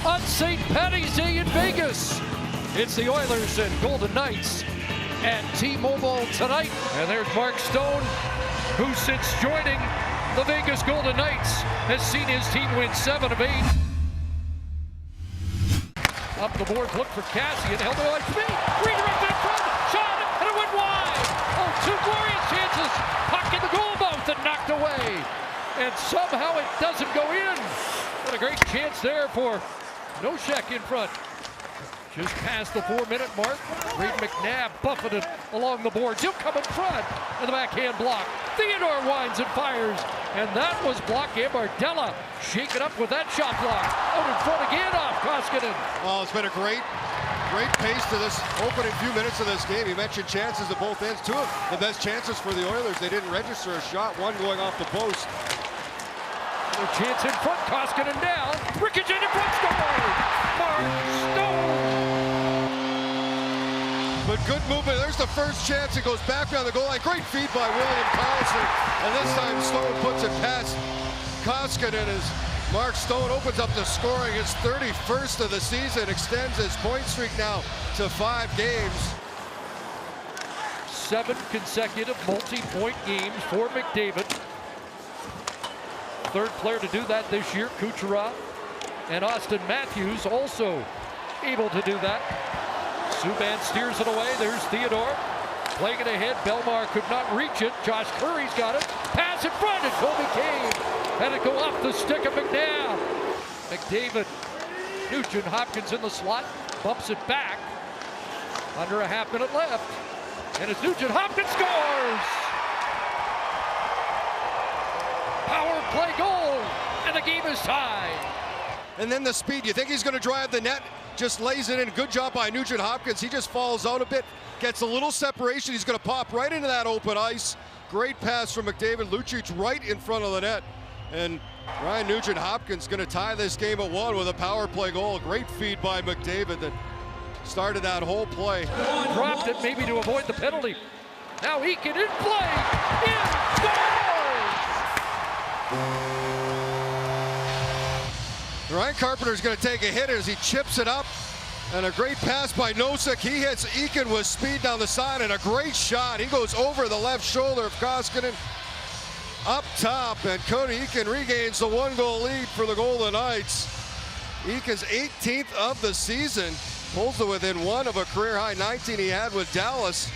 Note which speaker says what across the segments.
Speaker 1: on St. Paddy's Day in Vegas. It's the Oilers and Golden Knights at T-Mobile tonight. And there's Mark Stone, who since joining the Vegas Golden Knights has seen his team win 7 of 8. Up the board, look for Kassian, held it by Schmidt, redirected in front, shot, and it went wide. Oh, 2 glorious chances, puck in the goal mouth and knocked away. And somehow it doesn't go in. What a great chance there for Nosek in front. Just past the 4-minute mark. Reid McNabb buffeted along the boards. He'll come in front. And the backhand block. Theodore winds and fires. And that was blocked. Gambardella shaken up with that shot block. Out in front again off Koskinen.
Speaker 2: Well, it's been a great pace to this opening few minutes of this game. You mentioned chances at both ends. 2 of the best chances for the Oilers. They didn't register a shot. 1 going off the post.
Speaker 1: Another chance in front. Koskinen down. Ricketts in front. Score! Mark Stone.
Speaker 2: But good movement. There's the first chance. It goes back behind the goal line. Great feed by William Karlsson. And this time Stone puts it past Koskinen as Mark Stone opens up the scoring. His 31st of the season. Extends his point streak now to 5 games.
Speaker 1: 7 consecutive multi-point games for McDavid. 3rd player to do that this year, Kucherov. And Austin Matthews also able to do that. Subban steers it away. There's Theodore. Playing it ahead. Belmar could not reach it. Josh Curry's got it. Pass in front, and Colby Cave had it go off the stick of McNabb. McDavid. Nugent Hopkins in the slot. Bumps it back. Under a half-minute left. And it's Nugent Hopkins scores! Power play goal, and the game is tied.
Speaker 2: And then the speed. You think he's going to drive the net? Just lays it in. Good job by Nugent Hopkins. He just falls out a bit, gets a little separation. He's going to pop right into that open ice. Great pass from McDavid. Lucic right in front of the net. And Ryan Nugent Hopkins going to tie this game at 1 with a power play goal. Great feed by McDavid that started that whole play.
Speaker 1: Dropped it maybe to avoid the penalty. Now Eakin in play. In scores!
Speaker 2: Ryan Carpenter's going to take a hit as he chips it up. And a great pass by Nosek. He hits Eakin with speed down the side, and a great shot. He goes over the left shoulder of Koskinen up top, and Cody Eakin regains the 1-goal lead for the Golden Knights. Eakin's 18th of the season. Pulls it within 1 of a career-high 19 he had with Dallas.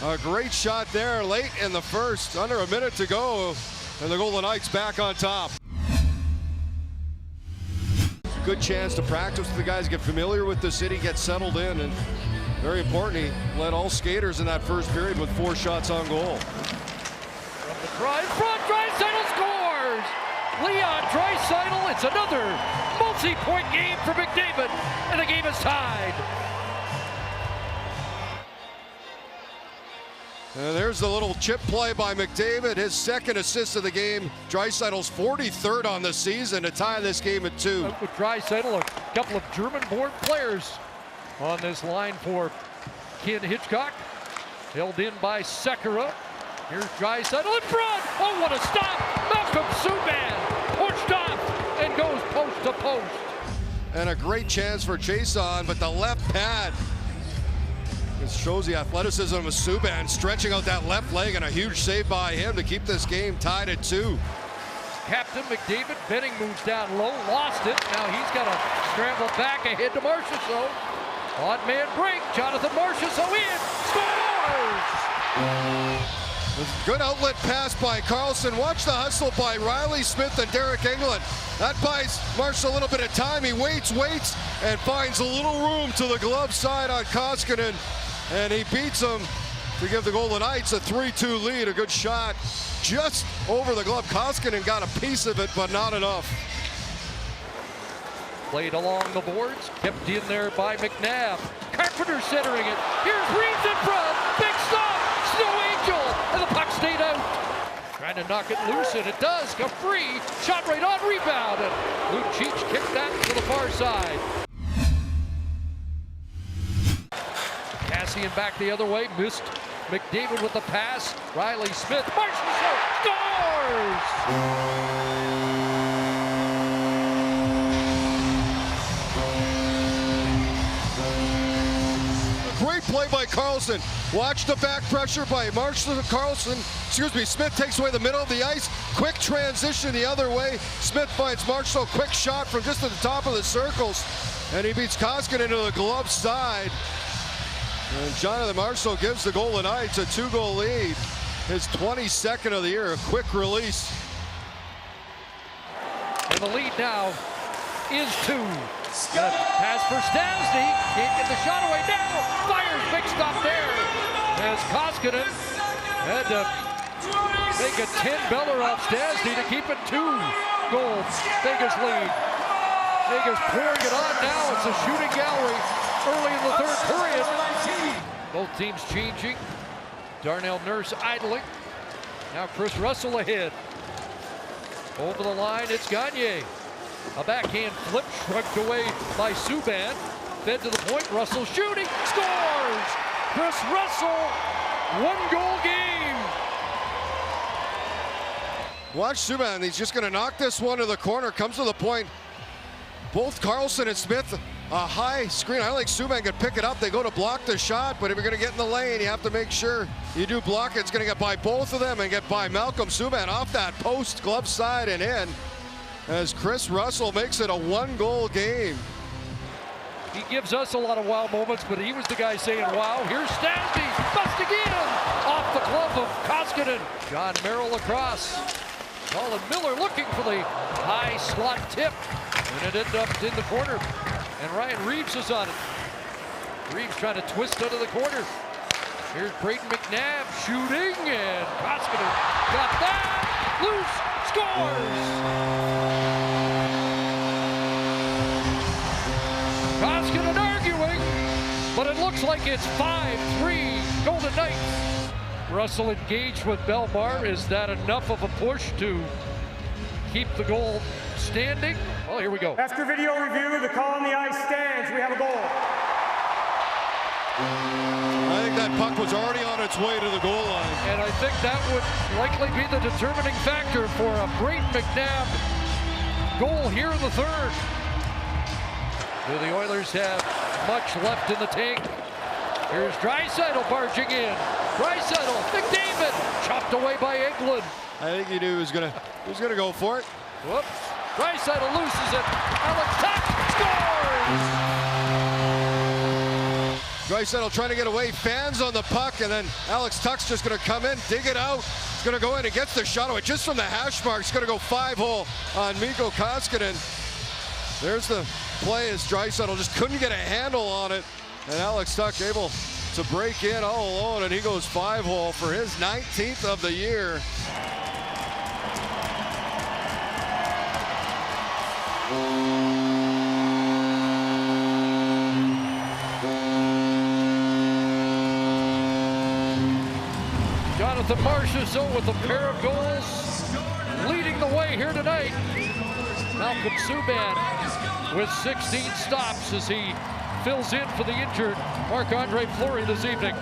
Speaker 2: A great shot there late in the first. Under a minute to go, and the Golden Knights back on top. Good chance to practice with the guys, get familiar with the city, get settled in, and very important, he led all skaters in that first period with 4 shots on goal.
Speaker 1: From the try in front, Draisaitl scores! Leon Draisaitl, it's another multi-point game for McDavid, and the game is tied.
Speaker 2: And there's the little chip play by McDavid, his 2nd assist of the game. Draisaitl's 43rd on the season to tie this game at 2.
Speaker 1: With Draisaitl, a couple of German-born players on this line for Ken Hitchcock. Held in by Sekera. Here's Draisaitl in front. Oh, what a stop! Malcolm Subban pushed off and goes post to post.
Speaker 2: And a great chance for Jason, but the left pad. It shows the athleticism of Subban stretching out that left leg, and a huge save by him to keep this game tied at 2.
Speaker 1: Captain McDavid, Benning moves down low, lost it. Now he's got to scramble back ahead to Marchessault. Odd man break, Jonathan Marchessault in, scores!
Speaker 2: Good outlet pass by Karlsson. Watch the hustle by Riley Smith and Derek Engelland. That buys Marsh a little bit of time. He waits, and finds a little room to the glove side on Koskinen. And he beats him to give the Golden Knights a 3-2 lead. A good shot just over the glove. Koskinen got a piece of it, but not enough.
Speaker 1: Played along the boards, kept in there by McNabb. Carpenter centering it. Here's Reeves in front. Big stop. Snow Angel. And the puck stayed out. Trying to knock it loose, and it does. Go free. Shot right on rebound. And Lucic kicked that to the far side. Kassian back the other way. Missed McDavid with the pass. Riley Smith. Marchessault scores!
Speaker 2: play by Karlsson. Watch the back pressure by Marshall Karlsson. Smith takes away the middle of the ice. Quick transition the other way. Smith finds Marshall. Quick shot from just at the top of the circles. And he beats Koskinen into the glove side. And Jonathan Marshall gives the Golden Knights a 2-goal lead. His 22nd of the year. A quick release.
Speaker 1: And the lead now is 2. Pass for Stastny. Can't get the shot away now. Fires, big stop there. As Koskinen had to make a 10-beller off Stastny to keep it 2 goals. Vegas lead. Vegas pouring it on now. It's a shooting gallery early in the 3rd period. Both teams changing. Darnell Nurse idling. Now Chris Russell ahead. Over the line, it's Gagne. A backhand flip shrugged away by Subban. Fed to the point, Russell shooting, scores! Chris Russell, 1-goal game.
Speaker 2: Watch Subban, he's just gonna knock this one to the corner, comes to the point. Both Karlsson and Smith, a high screen. I think Subban could pick it up. They go to block the shot, but if you're gonna get in the lane, you have to make sure you do block it. It's gonna get by both of them and get by Malcolm Subban off that post, glove side and in. As Chris Russell makes it a 1-goal game.
Speaker 1: He gives us a lot of wow moments, but he was the guy saying wow. Here's Stastny, busting in off the glove of Koskinen. John Merrill across. Colin Miller looking for the high slot tip, and it ended up in the corner. And Ryan Reeves is on it. Reeves trying to twist under the corner. Here's Brayden McNabb shooting, and Koskinen got that. Loose, scores! Koskinen arguing, but it looks like it's 5-3 Golden Knights. Russell engaged with Bellemare. Is that enough of a push to keep the goal standing? Well, here we go.
Speaker 3: After video review, the call on the ice stands. We have a goal.
Speaker 2: I think that puck was already on its way to the goal line.
Speaker 1: And I think that would likely be the determining factor for a Brayden McNabb goal here in the 3rd. Do the Oilers have much left in the tank? Here's Draisaitl barging in. Draisaitl, McDavid, chopped away by Eklund.
Speaker 2: I think he knew he was gonna go for it.
Speaker 1: Whoops. Draisaitl loses it. Alex Tuch scores!
Speaker 2: Draisaitl trying to get away, fans on the puck, and then Alex Tuch's just gonna come in, dig it out. He's gonna go in and gets the shot away just from the hash mark. He's gonna go 5-hole on Mikko Koskinen. There's the play as Draisaitl just couldn't get a handle on it. And Alex Tuch able to break in all alone, and he goes 5-hole for his 19th of the year.
Speaker 1: Jonathan Marchessault with a pair of goals, leading the way here tonight. Malcolm Subban with 16 stops as he fills in for the injured Marc-Andre Fleury this evening.